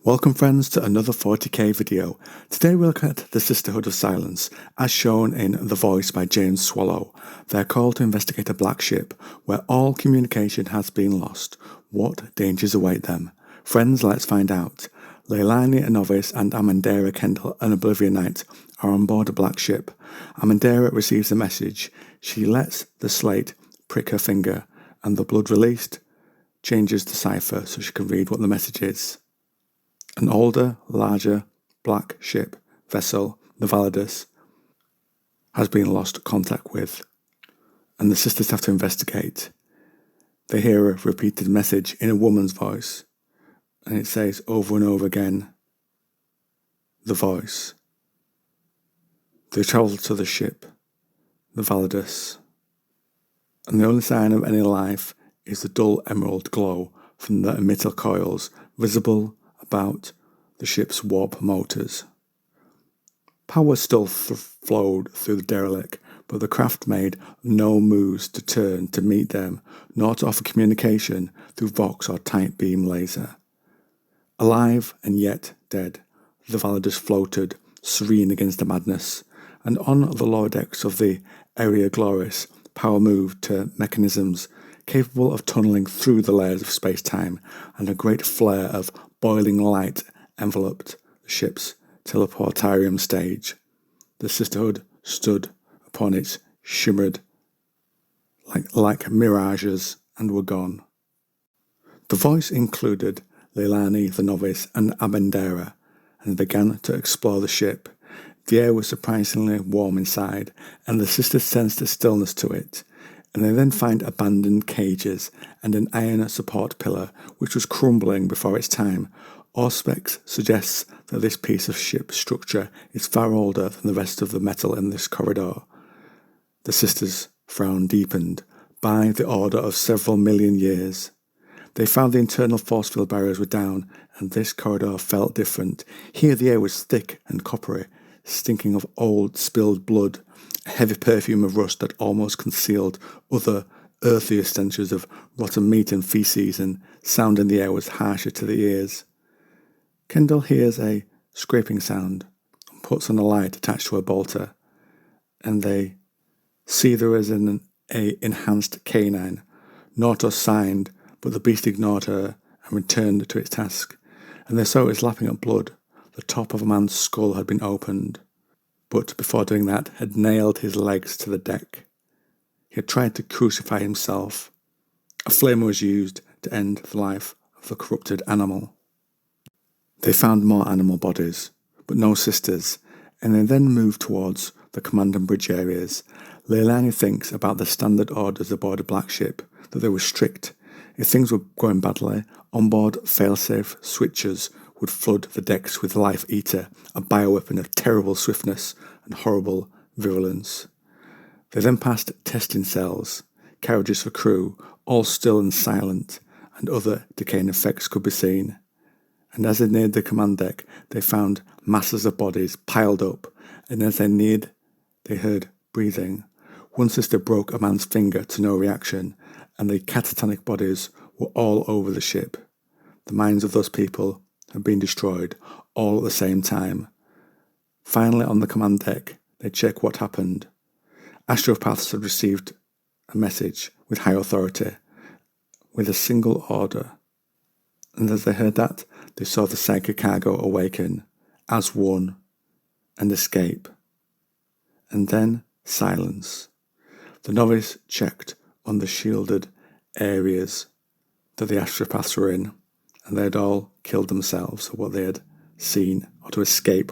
Welcome friends to another 40k video. Today we look at the Sisterhood of Silence, as shown in The Voice by James Swallow. They're called to investigate a Blackship, where all communication has been lost. What dangers await them? Friends, let's find out. Leilani, a novice, and Amandera Kendall, an Oblivion Knight, are on board a Blackship. Amandera receives a message. She lets the slate prick her finger, and the blood released changes the cipher so she can read what the message is. An older, larger, black ship vessel, the Validus, has been lost contact with, and the sisters have to investigate. They hear a repeated message in a woman's voice, and it says over and over again, the voice. They travel to the ship, the Validus, and the only sign of any life is the dull emerald glow from the emitter coils visible about the ship's warp motors. Power still flowed through the derelict, but the craft made no moves to turn to meet them, nor to offer communication through Vox or tight beam laser. Alive and yet dead, the Validus floated, serene against the madness, and on the lower decks of the Area Gloris, power moved to mechanisms capable of tunneling through the layers of space-time, and a great flare of boiling light enveloped the ship's teleportarium stage. The Sisterhood stood upon it, shimmered like mirages, and were gone. The voice included Leilani the novice and Amandera, and began to explore the ship. The air was surprisingly warm inside, and the sisters sensed a stillness to it, and they then find abandoned cages and an iron support pillar which was crumbling before its time. Auspex suggests that this piece of ship structure is far older than the rest of the metal in this corridor. The sisters' frown deepened. By the order of several million years, they found the internal force field barriers were down, and this corridor felt different. Here the air was thick and coppery, stinking of old spilled blood, a heavy perfume of rust that almost concealed other earthier stenches of rotten meat and feces, and sound in the air was harsher to the ears. Kendall hears a scraping sound and puts on a light attached to a bolter, and they see there is an enhanced canine. Nortos signed, but the beast ignored her and returned to its task, and they saw it was lapping up blood. The top of a man's skull had been opened, but before doing that had nailed his legs to the deck. He had tried to crucify himself. A flame was used to end the life of the corrupted animal. They found more animal bodies, but no sisters, and they then moved towards the command and bridge areas. Leilani thinks about the standard orders aboard a Blackship, that they were strict. If things were going badly, onboard failsafe switchers would flood the decks with Life Eater, a bioweapon of terrible swiftness and horrible virulence. They then passed testing cells, carriages for crew, all still and silent, and other decaying effects could be seen. And as they neared the command deck, they found masses of bodies piled up, and as they neared, they heard breathing. One sister broke a man's finger to no reaction, and the catatonic bodies were all over the ship. The minds of those people had been destroyed, all at the same time. Finally, on the command deck, they check what happened. Astropaths had received a message with high authority, with a single order. And as they heard that, they saw the psychic cargo awaken, as one, and escape. And then silence. The novice checked on the shielded areas that the astropaths were in, and they had all killed themselves for what they had seen, or to escape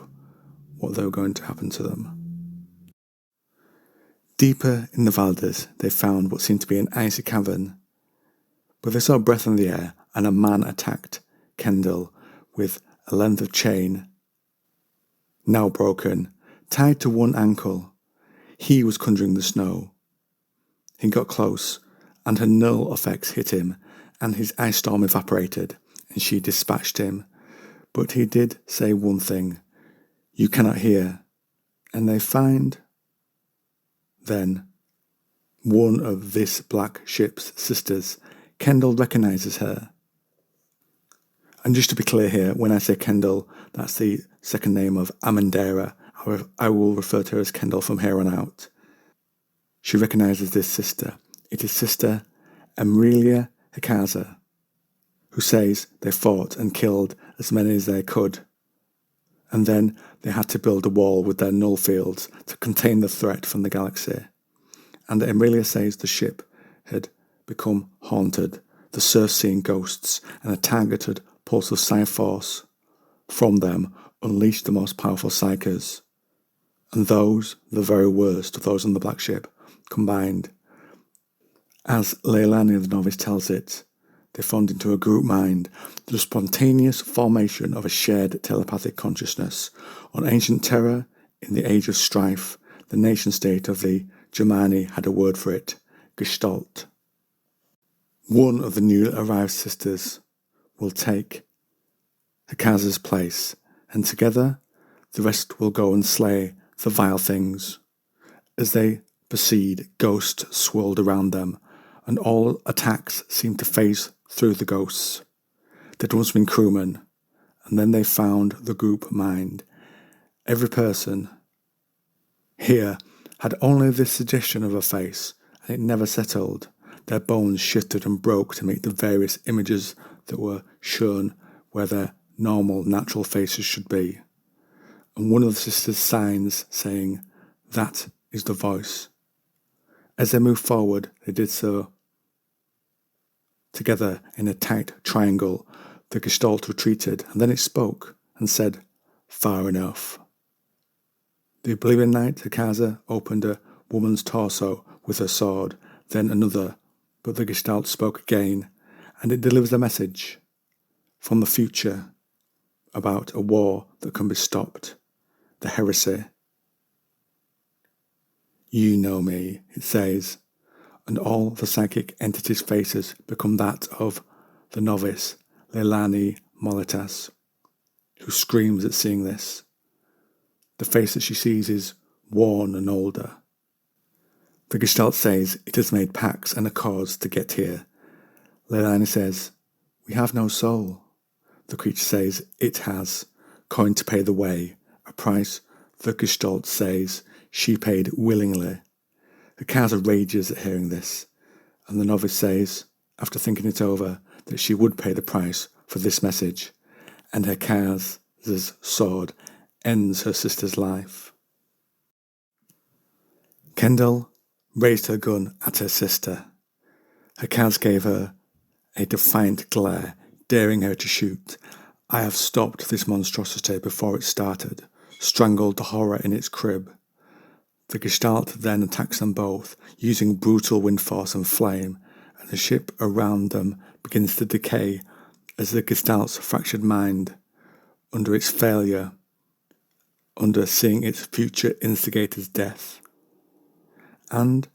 what they were going to happen to them. Deeper in the Validus, they found what seemed to be an icy cavern, but they saw a breath in the air, and a man attacked Kendall with a length of chain, now broken, tied to one ankle. He was conjuring the snow. He got close, and her null effects hit him, and his ice storm evaporated, and she dispatched him. But he did say one thing: "You cannot hear." And they find, then, one of this black ship's sisters. Kendall recognizes her. And just to be clear here, when I say Kendall, that's the second name of Amandera. I will refer to her as Kendall from here on out. She recognises this sister. It is Sister Emilia Hikaza, who says they fought and killed as many as they could. And then they had to build a wall with their null fields to contain the threat from the galaxy. And Emilia says the ship had become haunted, the surf seeing ghosts, and a targeted pulse of psi force from them unleashed the most powerful psychers. And those, the very worst of those on the Blackship, combined. As Leilani the novice tells it, they formed into a group mind, the spontaneous formation of a shared telepathic consciousness. On ancient Terra, in the age of strife, the nation-state of the Germani had a word for it, Gestalt. One of the new arrived sisters will take Hikaza's place, and together the rest will go and slay the vile things. As they proceed, ghosts swirled around them, and all attacks seemed to phase through the ghosts. They'd once been crewmen, and then they found the group mind. Every person here had only this suggestion of a face, and it never settled. Their bones shifted and broke to meet the various images that were shown where their normal, natural faces should be. And one of the sisters signs, saying, "That is the voice." As they moved forward, they did so together in a tight triangle. The Gestalt retreated, and then it spoke and said, "Far enough." The Oblivion Knight, Hikaza, opened a woman's torso with her sword, then another, but the Gestalt spoke again, and it delivers a message from the future about a war that can be stopped, the heresy. "You know me," it says, and all the psychic entities' faces become that of the novice, Leilani Molitas, who screams at seeing this. The face that she sees is worn and older. The Gestalt says it has made pacts and accords to get here. Leilani says, "We have no soul." The creature says it has, coin to pay the way, a price the Gestalt says she paid willingly. Hikaza rages at hearing this, and the novice says, after thinking it over, that she would pay the price for this message, and Hikaza's sword ends her sister's life. Kendall raised her gun at her sister. Hikaza gave her a defiant glare, daring her to shoot. "I have stopped this monstrosity before it started, strangled the horror in its crib." The Gestalt then attacks them both, using brutal wind force and flame, and the ship around them begins to decay as the Gestalt's fractured mind, under its failure, under seeing its future instigator's death. And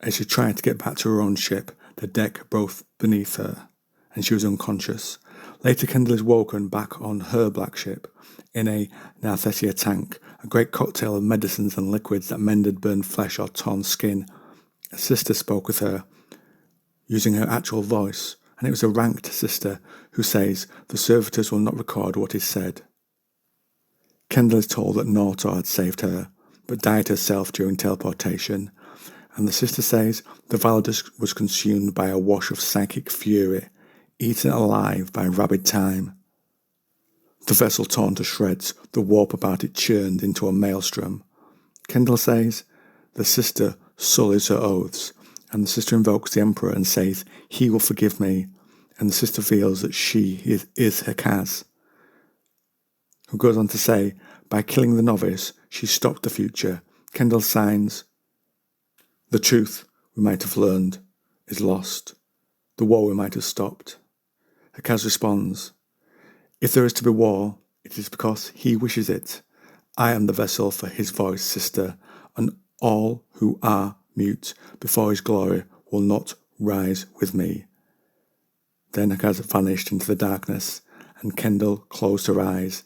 as she tried to get back to her own ship, the deck broke beneath her, and she was unconscious. Later, Kendall is woken back on her Blackship in a Narthesia tank, a great cocktail of medicines and liquids that mended burned flesh or torn skin. A sister spoke with her, using her actual voice, and it was a ranked sister who says the servitors will not record what is said. Kendall is told that Nortor had saved her, but died herself during teleportation, and the sister says the Validus was consumed by a wash of psychic fury, eaten alive by rabid time. The vessel torn to shreds, the warp about it churned into a maelstrom. Kendall says the sister sullies her oaths, and the sister invokes the Emperor and says he will forgive me, and the sister feels that she is Hikaz, who goes on to say, by killing the novice, she stopped the future. Kendall signs, "The truth we might have learned is lost. The war we might have stopped." Hikaz responds, "If there is to be war, it is because he wishes it. I am the vessel for his voice, sister, and all who are mute before his glory will not rise with me." Then Hikaz vanished into the darkness, and Kendall closed her eyes.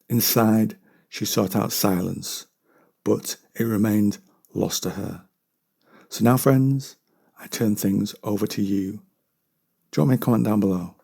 Inside, she sought out silence, but it remained lost to her. So now, friends, I turn things over to you. Drop me a comment down below.